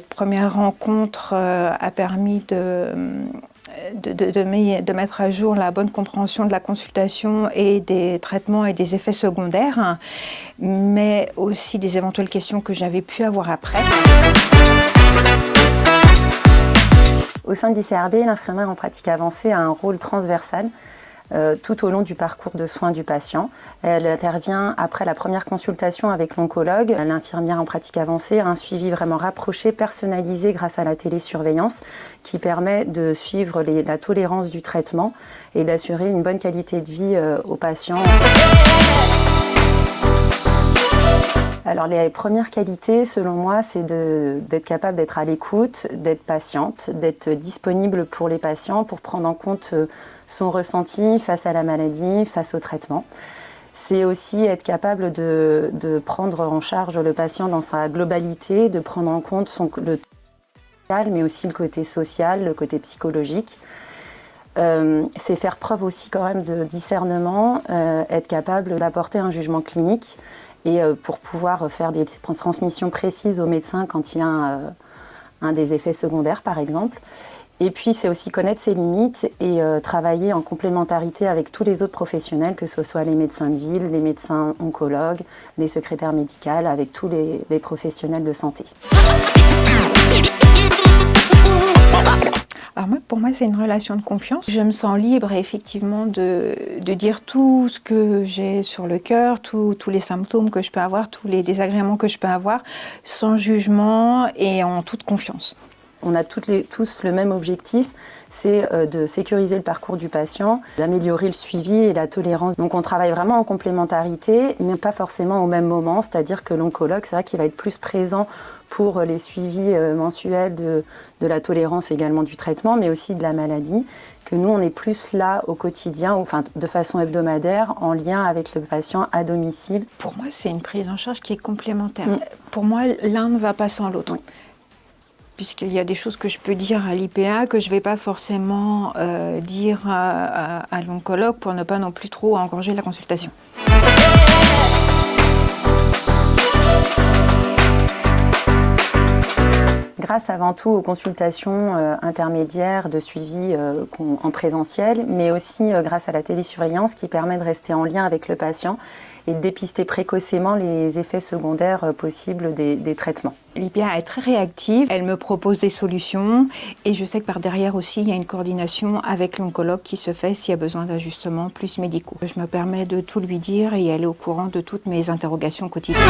première rencontre a permis de mettre à jour la bonne compréhension de la consultation et des traitements et des effets secondaires, mais aussi des éventuelles questions que j'avais pu avoir après. Au sein de l'ICRB, l'infirmière en pratique avancée a un rôle transversal tout au long du parcours de soins du patient. Elle intervient après la première consultation avec l'oncologue. L'infirmière en pratique avancée a un suivi vraiment rapproché, personnalisé grâce à la télésurveillance qui permet de suivre la tolérance du traitement et d'assurer une bonne qualité de vie aux patients. Alors les premières qualités, selon moi, c'est d'être capable d'être à l'écoute, d'être patiente, d'être disponible pour les patients, pour prendre en compte son ressenti face à la maladie, face au traitement. C'est aussi être capable de prendre en charge le patient dans sa globalité, de prendre en compte le social, mais aussi le côté social, le côté psychologique. C'est faire preuve aussi quand même de discernement, être capable d'apporter un jugement clinique et pour pouvoir faire des transmissions précises aux médecins quand il y a un des effets secondaires par exemple. Et puis c'est aussi connaître ses limites et travailler en complémentarité avec tous les autres professionnels, que ce soit les médecins de ville, les médecins oncologues, les secrétaires médicales, avec tous les professionnels de santé. Alors pour moi, c'est une relation de confiance. Je me sens libre, effectivement, de dire tout ce que j'ai sur le cœur, tous les symptômes que je peux avoir, tous les désagréments que je peux avoir, sans jugement et en toute confiance. On a tous le même objectif, c'est de sécuriser le parcours du patient, d'améliorer le suivi et la tolérance. Donc on travaille vraiment en complémentarité, mais pas forcément au même moment, c'est-à-dire que l'oncologue, c'est vrai qu'il va être plus présent pour les suivis mensuels de la tolérance également du traitement, mais aussi de la maladie, que nous on est plus là au quotidien, enfin de façon hebdomadaire, en lien avec le patient à domicile. Pour moi, c'est une prise en charge qui est complémentaire. Pour moi, l'un ne va pas sans l'autre. Oui. Puisqu'il y a des choses que je peux dire à l'IPA que je ne vais pas forcément dire à l'oncologue pour ne pas non plus trop engorger la consultation. Grâce avant tout aux consultations intermédiaires de suivi en présentiel, mais aussi grâce à la télésurveillance qui permet de rester en lien avec le patient et de dépister précocement les effets secondaires possibles des traitements. L'IPA est très réactive, elle me propose des solutions et je sais que par derrière aussi il y a une coordination avec l'oncologue qui se fait s'il y a besoin d'ajustements plus médicaux. Je me permets de tout lui dire et elle est au courant de toutes mes interrogations quotidiennes.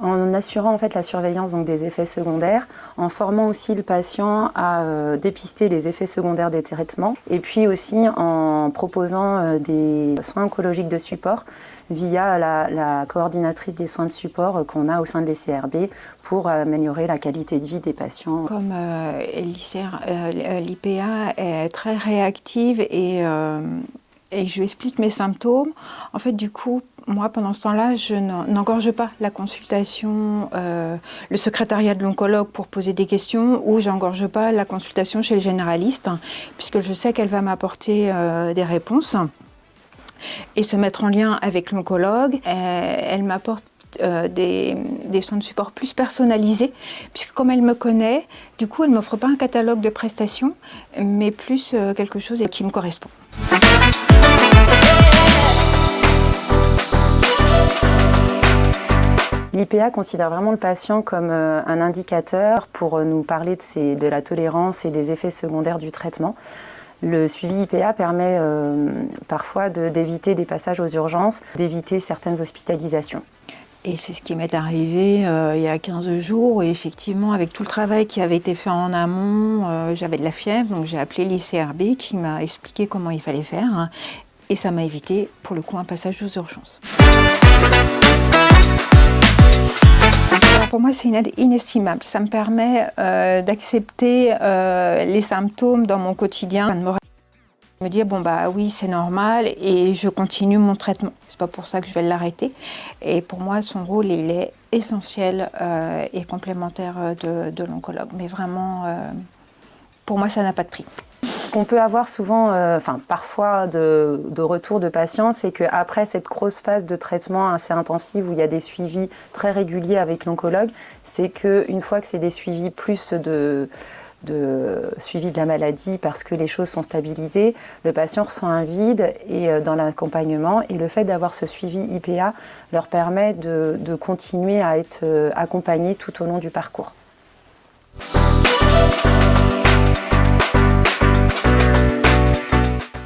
En assurant en fait la surveillance donc, des effets secondaires, en formant aussi le patient à dépister les effets secondaires des traitements, et puis aussi en proposant des soins oncologiques de support via la coordinatrice des soins de support qu'on a au sein de l'ICRB pour améliorer la qualité de vie des patients. Comme l'IPA est très réactive et je lui explique mes symptômes, en fait du coup, moi, pendant ce temps-là, je n'engorge pas la consultation, le secrétariat de l'oncologue pour poser des questions, ou j'engorge pas la consultation chez le généraliste, puisque je sais qu'elle va m'apporter des réponses et se mettre en lien avec l'oncologue. Elle m'apporte des soins de support plus personnalisés, puisque comme elle me connaît, du coup, elle ne m'offre pas un catalogue de prestations, mais plus quelque chose qui me correspond. L'IPA considère vraiment le patient comme un indicateur pour nous parler de la tolérance et des effets secondaires du traitement. Le suivi IPA permet parfois d'éviter des passages aux urgences, d'éviter certaines hospitalisations. Et c'est ce qui m'est arrivé il y a 15 jours, et effectivement, avec tout le travail qui avait été fait en amont, j'avais de la fièvre, donc j'ai appelé l'ICRB qui m'a expliqué comment il fallait faire, et ça m'a évité, pour le coup, un passage aux urgences. Alors pour moi, c'est une aide inestimable. Ça me permet d'accepter les symptômes dans mon quotidien, de me dire bon bah oui c'est normal et je continue mon traitement. C'est pas pour ça que je vais l'arrêter. Et pour moi, son rôle il est essentiel et complémentaire de l'oncologue. Mais vraiment, pour moi, ça n'a pas de prix. ce qu'on peut avoir souvent, parfois de retour de patients, c'est qu'après cette grosse phase de traitement assez intensive où il y a des suivis très réguliers avec l'oncologue, c'est qu'une fois que c'est des suivis plus de suivi de la maladie parce que les choses sont stabilisées, le patient ressent un vide dans l'accompagnement, et le fait d'avoir ce suivi IPA leur permet de continuer à être accompagnés tout au long du parcours.